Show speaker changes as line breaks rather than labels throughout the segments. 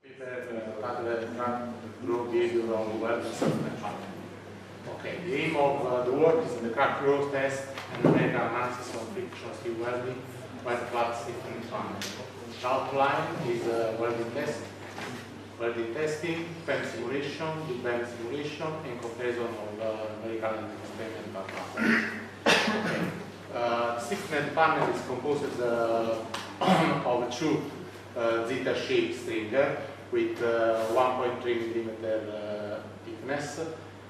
Okay, the aim of the work is the crack growth test and numerical analysis of frictional steel welding by the flat stiffened panel. The outline is welding test, welding testing, PEM simulation, deep simulation, and comparison of numerical and experimental patterns. Okay. The stiffened panel is composed of two zeta-shaped stringer with 1.3 mm thickness.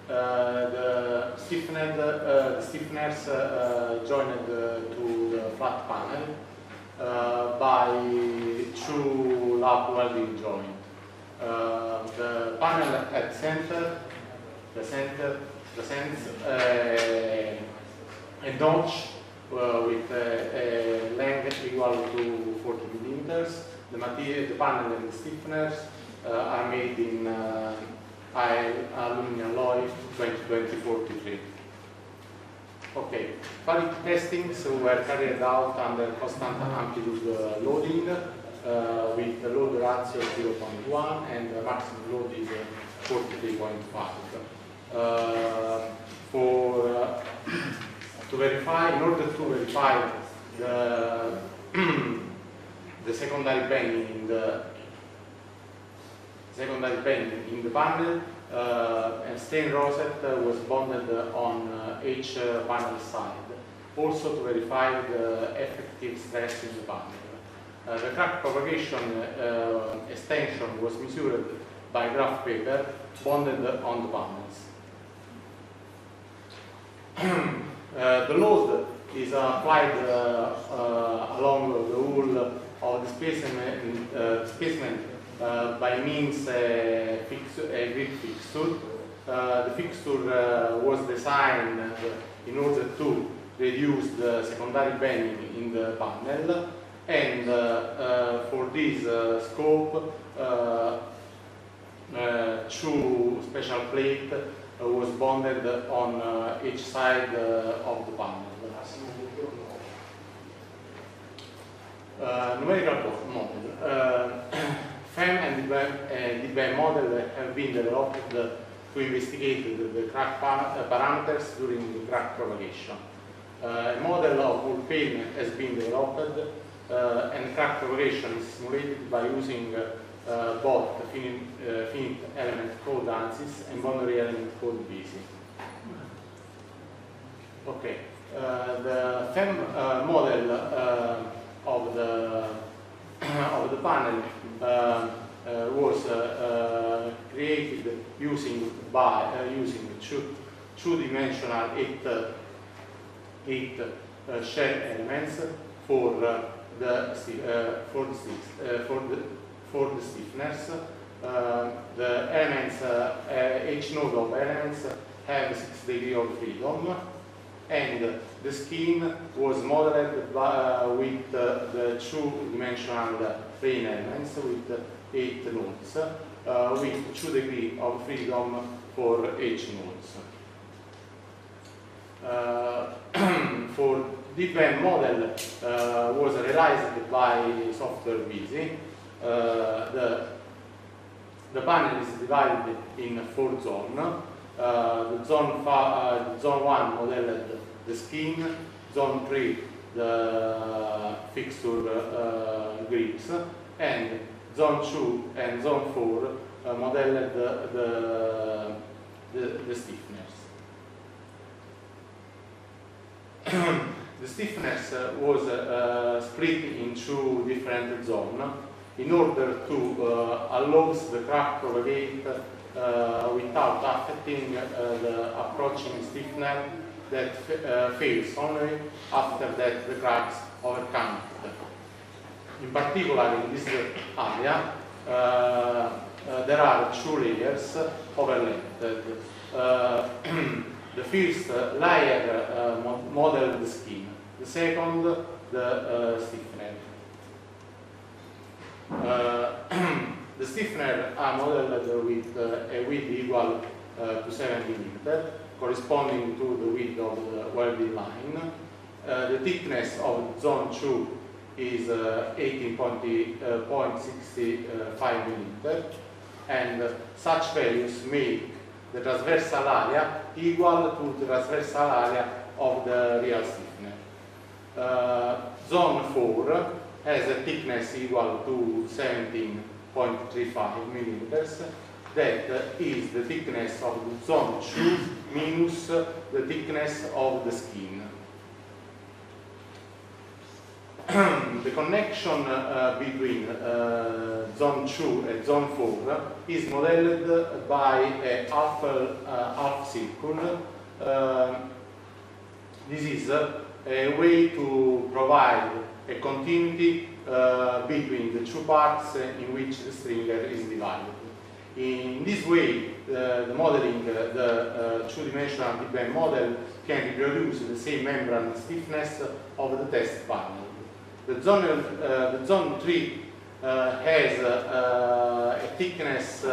The stiffeners joined to the flat panel by two lap welding joint. The panel at center presents a notch with a length equal to 40 millimeters. The panel and the stiffeners are made in aluminum alloy 2043. Okay, quality testings were carried out under constant amplitude loading with the load ratio 0.1 and the maximum load is 43.5. In order to verify the secondary bending in the panel, and stain rosette was bonded on each panel side, also to verify the effective stress in the panel. The crack propagation extension was measured by graph paper bonded on the panels. The load is applied along the whole of the specimen by means a grid fixture. The fixture was designed in order to reduce the secondary bending in the panel, and for this scope, two special plates was bonded on each side of the panel. Numerical model. FEM and DBM model have been developed to investigate the crack parameters during the crack propagation. A model of wool pane has been developed, and crack propagation is simulated by using both finite element code ANSYS and boundary element code BASIC. Okay, the FEM model of the panel was created using two-dimensional eight shell elements for the stiffeners. The elements, each node of elements have 6 degrees of freedom, and the skin was modeled with the two-dimensional plane elements with 8 nodes, with 2 degrees of freedom for each nodes. For DBM model was realized by software BASIC. The panel is divided in 4 zones. The zone 1 modeled the skin, zone 3 the fixture grips, and zone 2 and zone 4 modeled the stiffeners. The stiffeners was split in 2 different zones in order to allow the crack propagate without affecting the approaching stiffener that fails only after that the cracks overcome it. In particular, in this area, there are 2 layers overlapped. The first layer models the skin, the second the stiffener. The stiffener are modeled with a width equal to 7 mm, corresponding to the width of the welding line. The thickness of zone 2 is 18.65 millimeter, and such values make the transversal area equal to the transversal area of the real stiffener. Zone 4 has a thickness equal to 17.35 millimeters. That is the thickness of the zone 2 minus the thickness of the skin. The connection between zone 2 and zone 4 is modeled by a half circle. This is a way to provide a continuity between the two parts in which the stringer is divided. In this way, the modeling, the two-dimensional deep-bend model can reproduce the same membrane stiffness of the test panel. The zone 3 has a thickness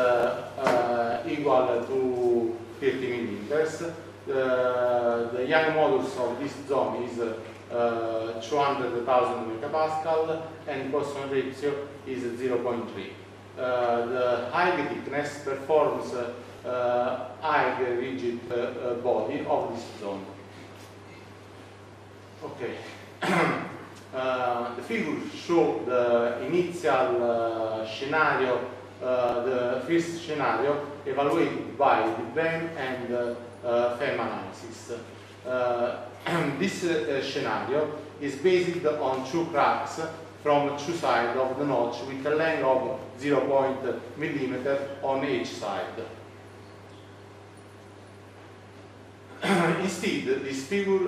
equal to 30 millimeters. The Young modulus of this zone is 200,000 megapascal, and Poisson ratio is 0.3. The high thickness performs high rigid body of this zone. Okay. The figures show the initial scenario, the first scenario evaluated by deep-bend and FEM analysis. This scenario is based on two cracks from two sides of the notch with a length of 0.0 millimeter on each side. Instead, this figure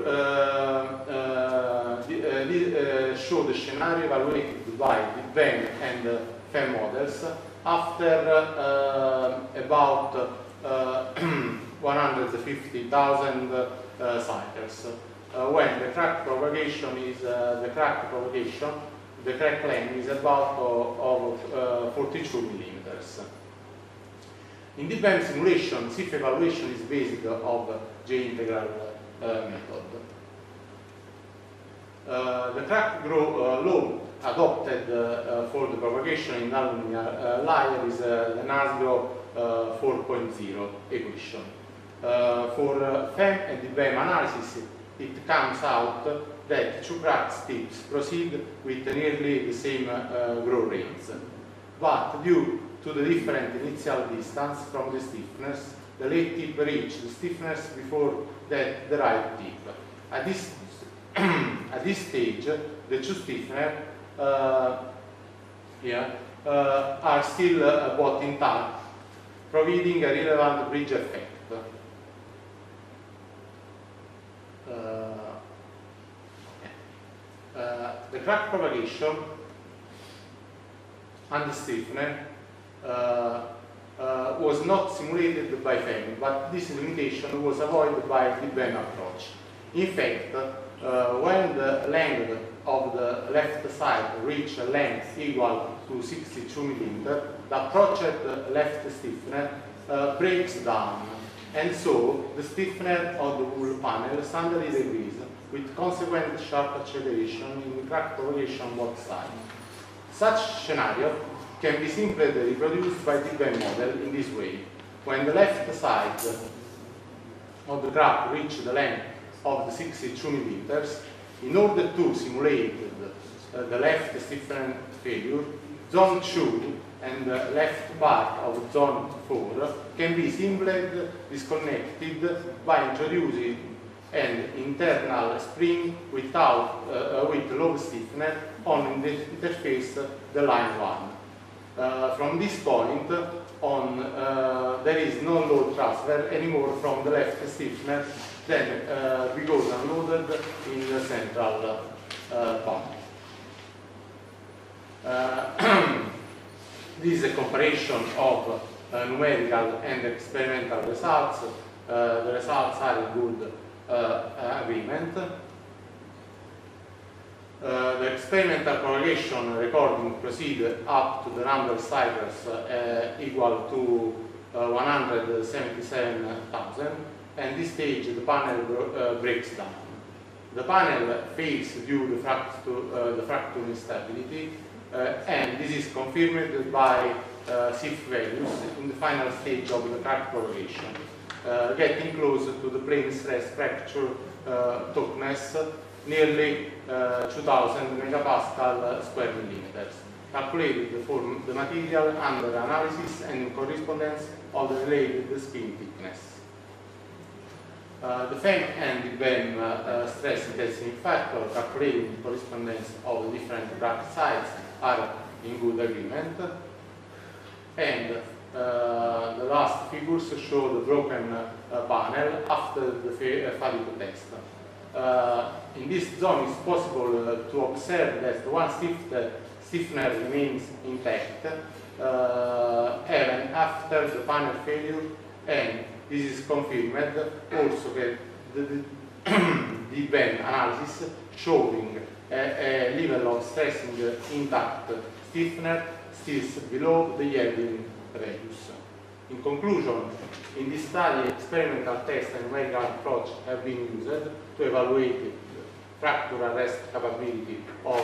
shows the scenario evaluated by deep-bend and FEM models after about 150,000 cycles, when the crack propagation is the crack length is about 42 millimeters. In deep-bend simulation, SIF evaluation is based on J-integral method. The crack law adopted for the propagation in nonlinear layer is the NASGRO 4.0 equation. For FEM and deep-bend analysis, it comes out that two crack tips proceed with nearly the same growth rates, but due to the different initial distance from the stiffeners, the late tip reaches the stiffeners before that the right tip. At this stage, the two stiffeners are still both intact, providing a relevant bridge effect. The crack propagation and the stiffener was not simulated by FEM, but this limitation was avoided by the deep-bend approach. In fact, when the length of the left side reaches a length equal to 62 millimeters, the approached left stiffener breaks down, and so the stiffener of the wool panel suddenly decreases, with consequent sharp acceleration in the crack propagation on both sides. Such scenario can be simply reproduced by the deep-bend model in this way. When the left side of the crack reaches the length of the 62 millimeters, in order to simulate the left stiffener failure, zone 2 and the left part of zone 4 can be simply disconnected by introducing an internal spring with low stiffener on the interface the line 1. From this point on, there is no load transfer anymore from the left stiffener, then because unloaded in the central part. This is a comparison of numerical and experimental results. The results are in good agreement. The experimental correlation recording proceeded up to the number of cycles equal to 177,000, and this stage the panel breaks down. The panel fails due to the fracture instability, and this is confirmed by SIF values in the final stage of the crack propagation, getting close to the plane stress fracture toughness, nearly 2000 megapascal square millimeters, calculated for the material under analysis and in correspondence of the related spin thickness. The FEM and the BEM stress intensity factor calculated in correspondence of the different crack sites are in good agreement. And the last figures show the broken panel after the fatigue test. In this zone, it's possible to observe that one stiffener remains intact even after the panel failure, and this is confirmed also that the BEM analysis showing a level of stressing intact stiffener still below the yielding values. In conclusion, in this study, experimental tests and numerical approach have been used to evaluate fracture arrest capability of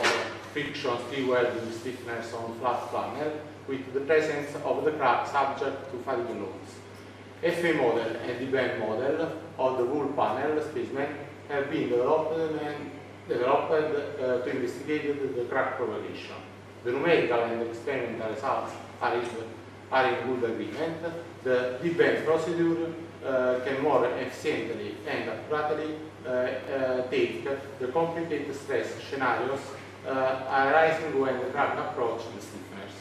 friction steel welding stiffeners on flat panel with the presence of the crack subject to fatigue loads. FA model and the BEM model of the wool panel specimen have been developed to investigate the crack propagation. The numerical and experimental results are in good agreement. The BEM procedure can more efficiently and accurately take the complicated stress scenarios arising when the crack approach the stiffeners.